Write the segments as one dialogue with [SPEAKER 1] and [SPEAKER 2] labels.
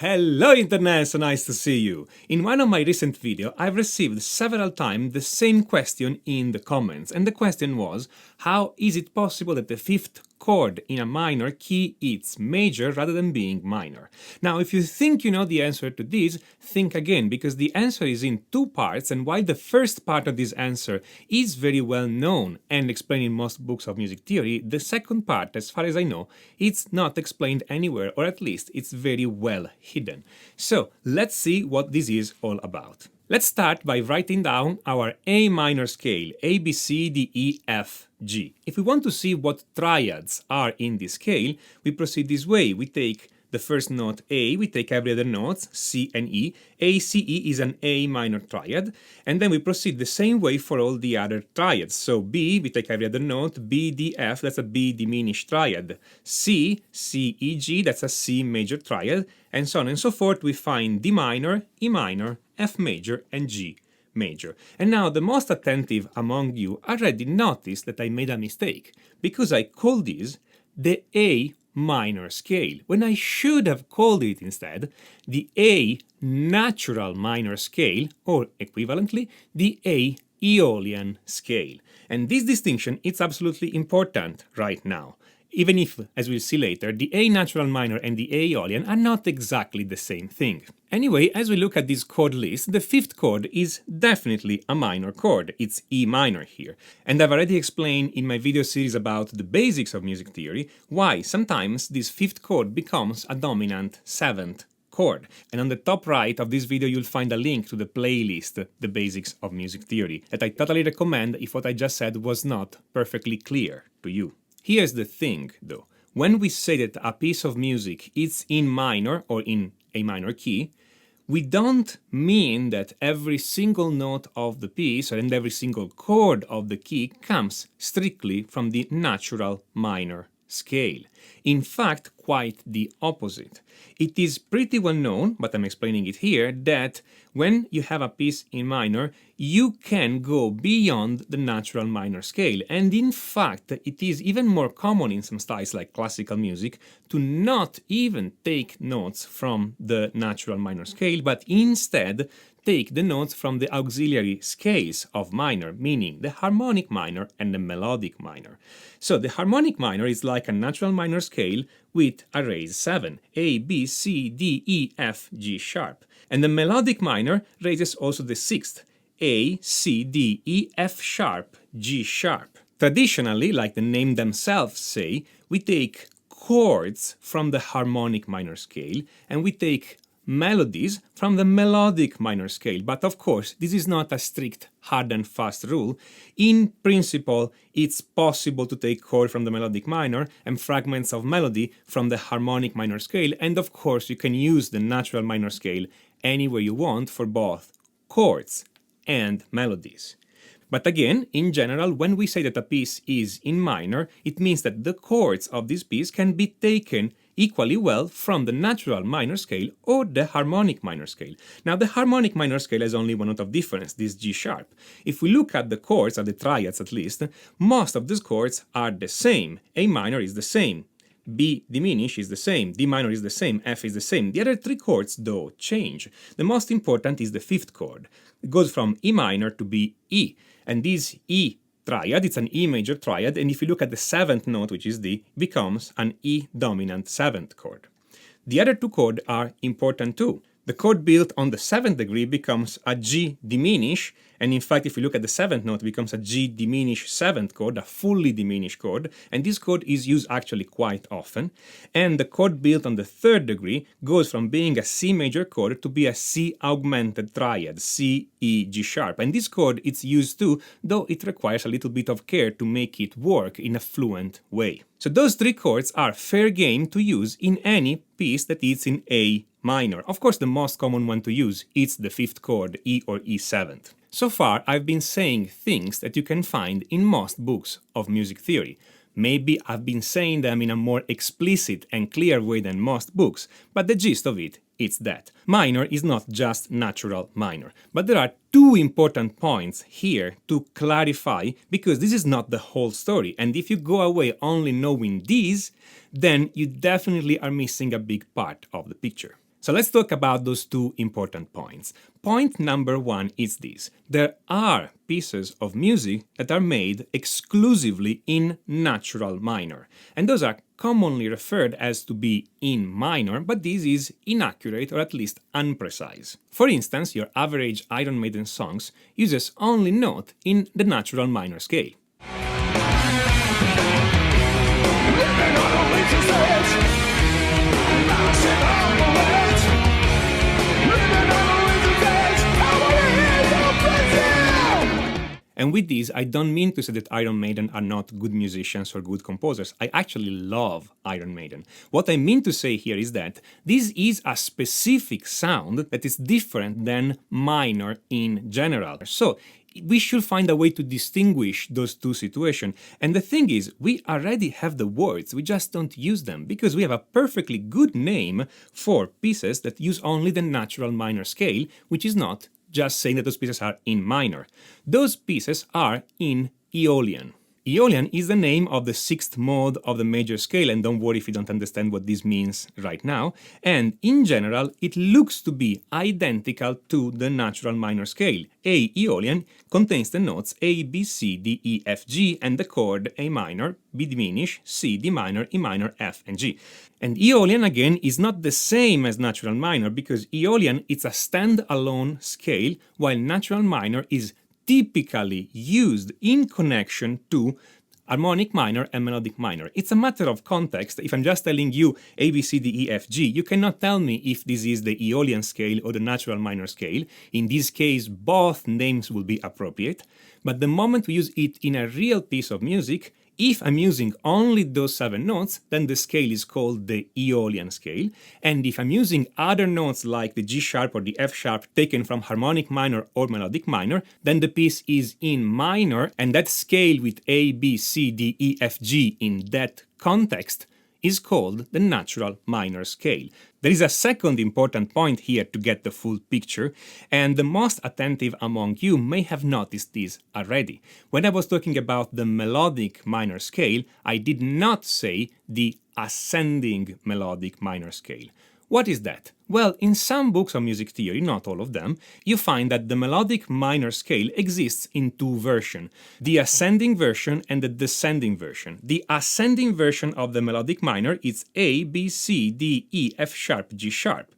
[SPEAKER 1] Hello Internet, so nice to see you! In one of my recent videos, I've received several times the same question in the comments, and the question was, how is it possible that the fifth chord in a minor key is major rather than being minor? Now, if you think you know the answer to this, think again, because the answer is in two parts, and while the first part of this answer is very well known and explained in most books of music theory, the second part, as far as I know, it's not explained anywhere, or at least it's very well hidden. So let's see what this is all about. Let's start by writing down our A minor scale, A, B, C, D, E, F, G. If we want to see what triads are in this scale, we proceed this way. We take the first note A, we take every other notes, C and E. A, C, E is an A minor triad, and then we proceed the same way for all the other triads. So B, we take every other note, B, D, F, that's a B diminished triad. C, C, E, G, that's a C major triad, and so on and so forth. We find D minor, E minor, F major, and G major. And now the most attentive among you already noticed that I made a mistake, because I called this the A minor scale, when I should have called it instead the A natural minor scale, or equivalently, the A Aeolian scale. And this distinction is absolutely important right now, even if, as we'll see later, the A natural minor and the A Aeolian are not exactly the same thing. Anyway, as we look at this chord list, the fifth chord is definitely a minor chord. It's E minor here. And I've already explained in my video series about the basics of music theory why sometimes this fifth chord becomes a dominant seventh chord. And on the top right of this video you'll find a link to the playlist, The Basics of Music Theory, that I totally recommend if what I just said was not perfectly clear to you. Here's the thing, though. When we say that a piece of music is in minor or in a minor key, we don't mean that every single note of the piece and every single chord of the key comes strictly from the natural minor scale. In fact, quite the opposite. It is pretty well known, but I'm explaining it here, that when you have a piece in minor, you can go beyond the natural minor scale. And in fact, it is even more common in some styles like classical music to not even take notes from the natural minor scale, but instead take the notes from the auxiliary scales of minor, meaning the harmonic minor and the melodic minor. So the harmonic minor is like a natural minor scale with a raised 7, A, B, C, D, E, F, G sharp. And the melodic minor raises also the 6th, A, C, D, E, F sharp, G sharp. Traditionally, like the name themselves say, we take chords from the harmonic minor scale and we take melodies from the melodic minor scale. But of course, this is not a strict hard and fast rule. In principle, it's possible to take chord from the melodic minor and fragments of melody from the harmonic minor scale, and of course you can use the natural minor scale anywhere you want for both chords and melodies. But again, in general, when we say that a piece is in minor, it means that the chords of this piece can be taken equally well from the natural minor scale or the harmonic minor scale. Now, the harmonic minor scale has only one note of difference, this G sharp. If we look at the chords, at the triads at least, most of these chords are the same. A minor is the same. B diminished is the same, D minor is the same, F is the same. The other three chords, though, change. The most important is the fifth chord. It goes from E minor to B, E. And this E triad, it's an E major triad, and if you look at the seventh note, which is D, becomes an E dominant seventh chord. The other two chords are important too. The chord built on the 7th degree becomes a G diminished, and in fact if you look at the 7th note, it becomes a G diminished 7th chord, a fully diminished chord, and this chord is used actually quite often. And the chord built on the 3rd degree goes from being a C major chord to be a C augmented triad, C, E, G sharp. And this chord it's used too, though it requires a little bit of care to make it work in a fluent way. So those three chords are fair game to use in any piece that is in A minor. Of course, the most common one to use is the fifth chord, E or E7. So far, I've been saying things that you can find in most books of music theory. Maybe I've been saying them in a more explicit and clear way than most books, but the gist of it is that minor is not just natural minor. But there are two important points here to clarify, because this is not the whole story, and if you go away only knowing these, then you definitely are missing a big part of the picture. So let's talk about those two important points. Point number one is this. There are pieces of music that are made exclusively in natural minor, and those are commonly referred as to be in minor, but this is inaccurate or at least unprecise. For instance, your average Iron Maiden songs uses only note in the natural minor scale. And with this, I don't mean to say that Iron Maiden are not good musicians or good composers. I actually love Iron Maiden. What I mean to say here is that this is a specific sound that is different than minor in general. So we should find a way to distinguish those two situations. And the thing is, we already have the words, we just don't use them, because we have a perfectly good name for pieces that use only the natural minor scale, which is not just saying that those pieces are in minor. Those pieces are in Aeolian. Aeolian is the name of the sixth mode of the major scale, and don't worry if you don't understand what this means right now. And in general, it looks to be identical to the natural minor scale. Aeolian contains the notes A, B, C, D, E, F, G, and the chord A minor, B diminished, C, D minor, E minor, F, and G. And Aeolian, again, is not the same as natural minor, because Aeolian is a stand-alone scale, while natural minor is typically used in connection to harmonic minor and melodic minor. It's a matter of context. If I'm just telling you A, B, C, D, E, F, G, you cannot tell me if this is the Aeolian scale or the natural minor scale. In this case, both names will be appropriate. But the moment we use it in a real piece of music, if I'm using only those 7 notes, then the scale is called the Aeolian scale. And if I'm using other notes like the G sharp or the F sharp taken from harmonic minor or melodic minor, then the piece is in minor, and that scale with A, B, C, D, E, F, G in that context is called the natural minor scale. There is a second important point here to get the full picture, and the most attentive among you may have noticed this already. When I was talking about the melodic minor scale, I did not say the ascending melodic minor scale. What is that? Well, in some books of music theory, not all of them, you find that the melodic minor scale exists in 2 versions, the ascending version and the descending version. The ascending version of the melodic minor is A, B, C, D, E, F sharp, G sharp.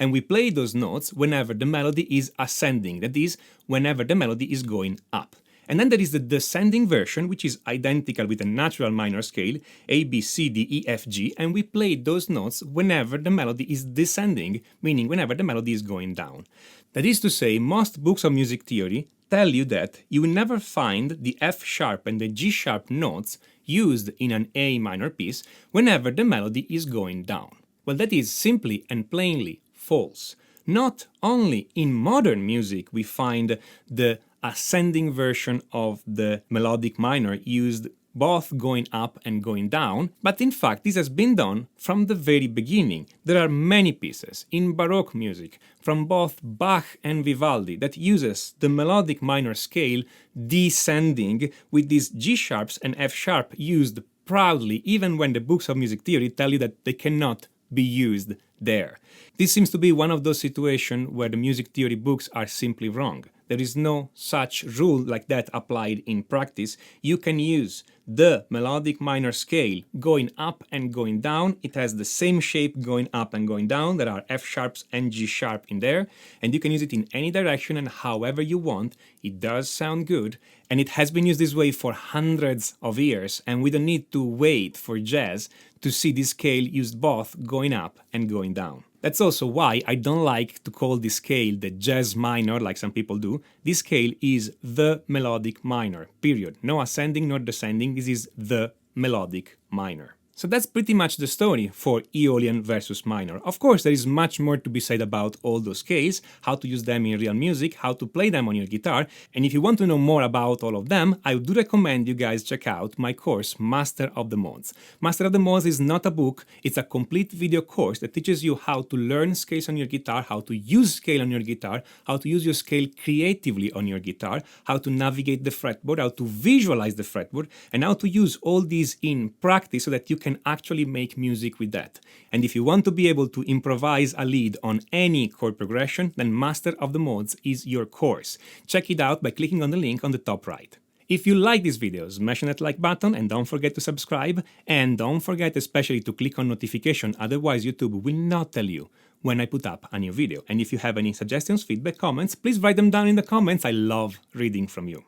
[SPEAKER 1] And we play those notes whenever the melody is ascending, that is, whenever the melody is going up. And then there is the descending version, which is identical with the natural minor scale, A, B, C, D, E, F, G, and we play those notes whenever the melody is descending, meaning whenever the melody is going down. That is to say, most books of music theory tell you that you will never find the F sharp and the G sharp notes used in an A minor piece whenever the melody is going down. Well, that is simply and plainly false. Not only in modern music we find the ascending version of the melodic minor used both going up and going down, but in fact this has been done from the very beginning. There are many pieces in Baroque music from both Bach and Vivaldi that uses the melodic minor scale descending, with these G sharps and F sharp used proudly, even when the books of music theory tell you that they cannot be used there. This seems to be one of those situations where the music theory books are simply wrong. There is no such rule like that applied in practice. You can use the melodic minor scale going up and going down. It has the same shape going up and going down. There are F sharps and G sharp in there, and you can use it in any direction and however you want. It does sound good, and it has been used this way for hundreds of years, and we don't need to wait for jazz to see this scale used both going up and going down. That's also why I don't like to call this scale the jazz minor like some people do. This scale is the melodic minor, period. No ascending nor descending, this is the melodic minor. So that's pretty much the story for Aeolian versus minor. Of course, there is much more to be said about all those scales, how to use them in real music, how to play them on your guitar, and if you want to know more about all of them, I would recommend you guys check out my course, Master of the Modes. Master of the Modes is not a book, it's a complete video course that teaches you how to learn scales on your guitar, how to use scale on your guitar, how to use your scale creatively on your guitar, how to navigate the fretboard, how to visualize the fretboard, and how to use all these in practice so that you can actually make music with that. And if you want to be able to improvise a lead on any chord progression, then Master of the Modes is your course. Check it out by clicking on the link on the top right. If you like these videos, smash on that like button and don't forget to subscribe. And don't forget especially to click on notification, otherwise YouTube will not tell you when I put up a new video. And if you have any suggestions, feedback, comments, please write them down in the comments. I love reading from you.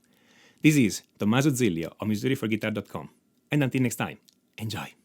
[SPEAKER 1] This is Tommaso Zilio of musictheoryforguitar.com. And until next time, enjoy!